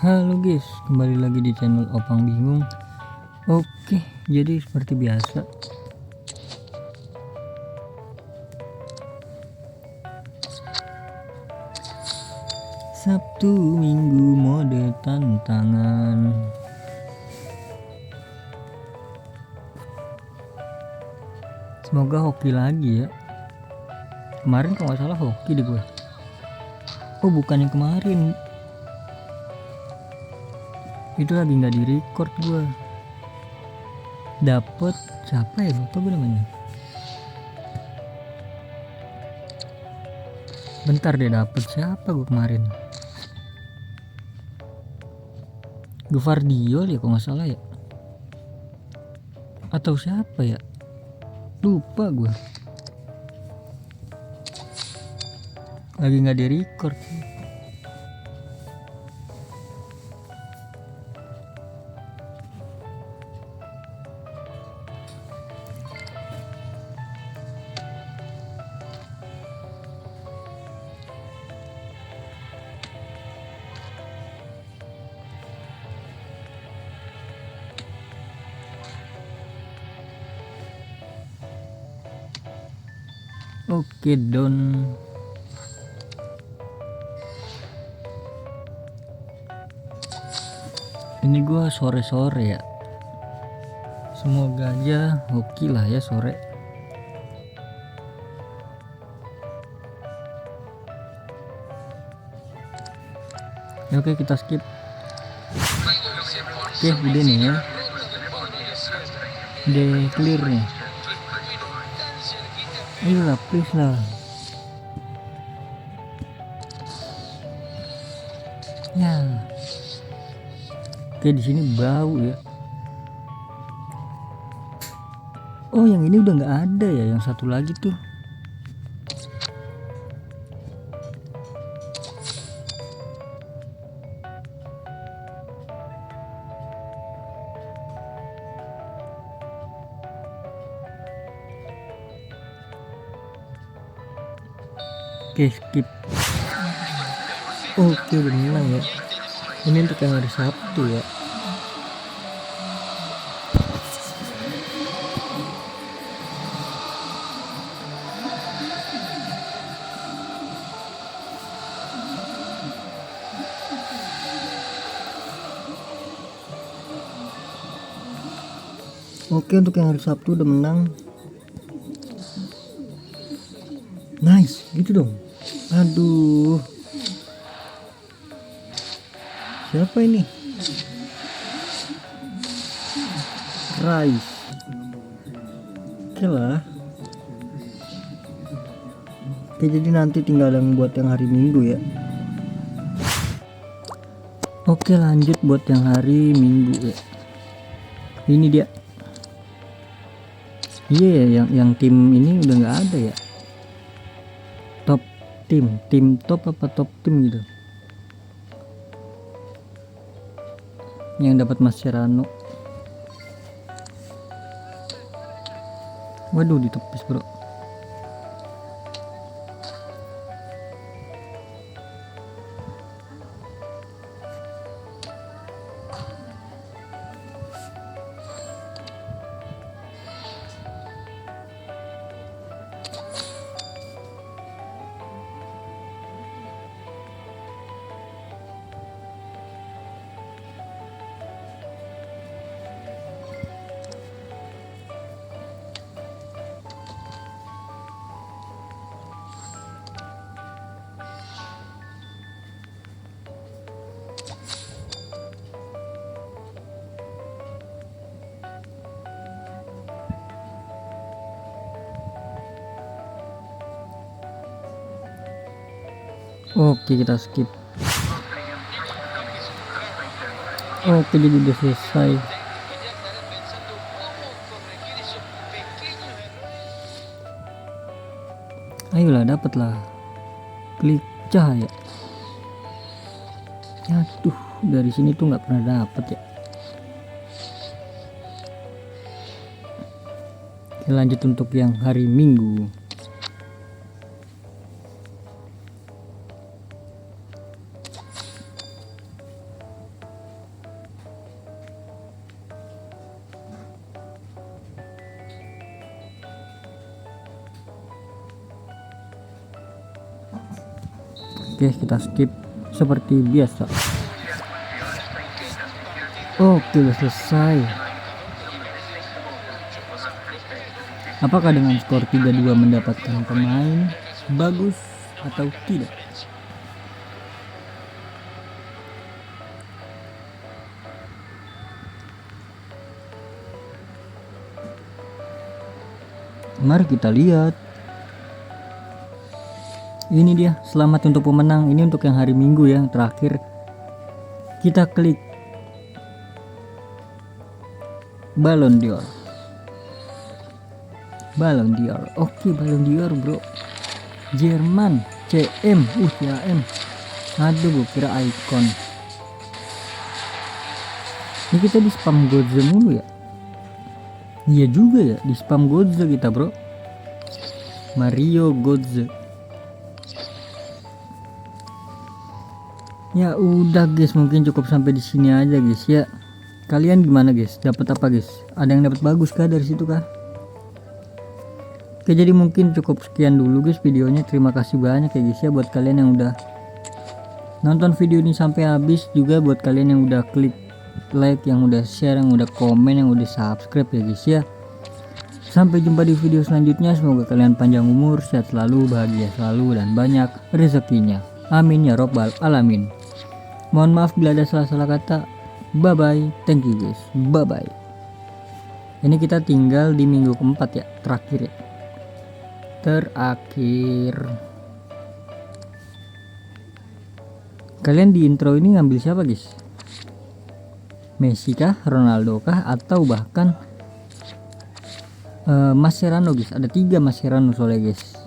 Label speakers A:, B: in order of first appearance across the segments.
A: Halo guys, kembali lagi di channel Opang Bingung. Oke, jadi seperti biasa Sabtu Minggu mode tantangan. Semoga hoki lagi ya. Kemarin kalau nggak salah hoki deh gue. Oh bukan yang kemarin, itu lagi nggak di record gue. Dapet siapa ya, lupa gue namanya. Bentar deh, dapet siapa gue kemarin. Guvardiol ya kalau nggak salah ya, atau siapa ya, lupa gue. Lagi nggak di record. Oke Don. Ini gua sore-sore ya. Semoga aja hoki lah ya sore. Oke, kita skip. Oke, udah nih ya. Udah clear nih. Ayolah, please lah. Ya. Oke, di sini bau ya. Oh, yang ini udah nggak ada ya, yang satu lagi tuh. Oke, skip. Oke, udah mulai ya. Ini untuk yang hari Sabtu ya. Oke, untuk yang hari Sabtu udah menang. Nice, gitu dong. Aduh. Siapa ini? Rice. Oke lah. Oke, jadi nanti tinggal yang buat yang hari Minggu ya. Oke, lanjut buat yang hari Minggu ya. Ini dia. Iya, yang tim ini udah nggak ada ya. Top tim top apa top tim gitu. Yang dapat Mascherano. Waduh, ditepis bro. Oke, kita skip. Oke, jadi udah selesai. Ayolah, dapatlah. Klik cahaya. Aduh, dari sini tuh nggak pernah dapet ya. Oke, lanjut untuk yang hari Minggu. Oke, kita skip seperti biasa. Oke, udah selesai. Apakah dengan skor 3-2 mendapatkan pemain bagus atau tidak? Mari kita lihat. Ini dia, selamat untuk pemenang. Ini untuk yang hari Minggu ya, yang terakhir. Kita klik Ballon d'Or. Ballon d'Or. Oke, Ballon d'Or, bro. Jerman, CM, CM. Aduh, gue kira icon. Ini kita di spam Godze mulu ya. Iya juga ya, di spam Godze kita, bro. Mario Godze. Ya udah guys, mungkin cukup sampai di sini aja guys ya. Kalian gimana guys? Dapat apa guys? Ada yang dapat bagus kah dari situ kah? Oke, jadi mungkin cukup sekian dulu guys videonya. Terima kasih banyak ya guys ya buat kalian yang udah nonton video ini sampai habis, juga buat kalian yang udah klik like, yang udah share, yang udah komen, yang udah subscribe ya guys ya. Sampai jumpa di video selanjutnya. Semoga kalian panjang umur, sehat selalu, bahagia selalu, dan banyak rezekinya. Amin ya robbal alamin. Mohon maaf bila ada salah-salah kata. Bye bye. Thank you guys. Bye bye. Ini kita tinggal di minggu keempat ya, terakhir ya. Terakhir. Kalian di intro ini ngambil siapa guys? Messi kah, Ronaldo kah, atau bahkan Mascherano guys? Ada 3 Mascherano soalnya guys.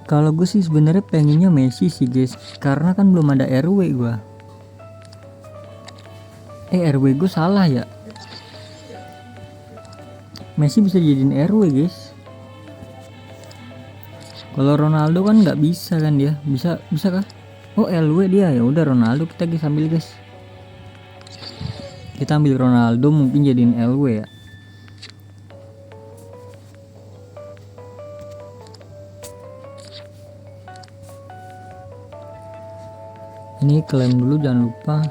A: Kalau gue sih sebenarnya pengennya Messi sih guys, karena kan belum ada RW gue. RW gue salah ya. Messi bisa jadiin RW guys. Kalau Ronaldo kan nggak bisa kan dia? Bisa kah? Oh LW dia, ya udah Ronaldo kita guys ambil guys. Kita ambil Ronaldo, mungkin jadiin LW ya. Ini klaim dulu, jangan lupa.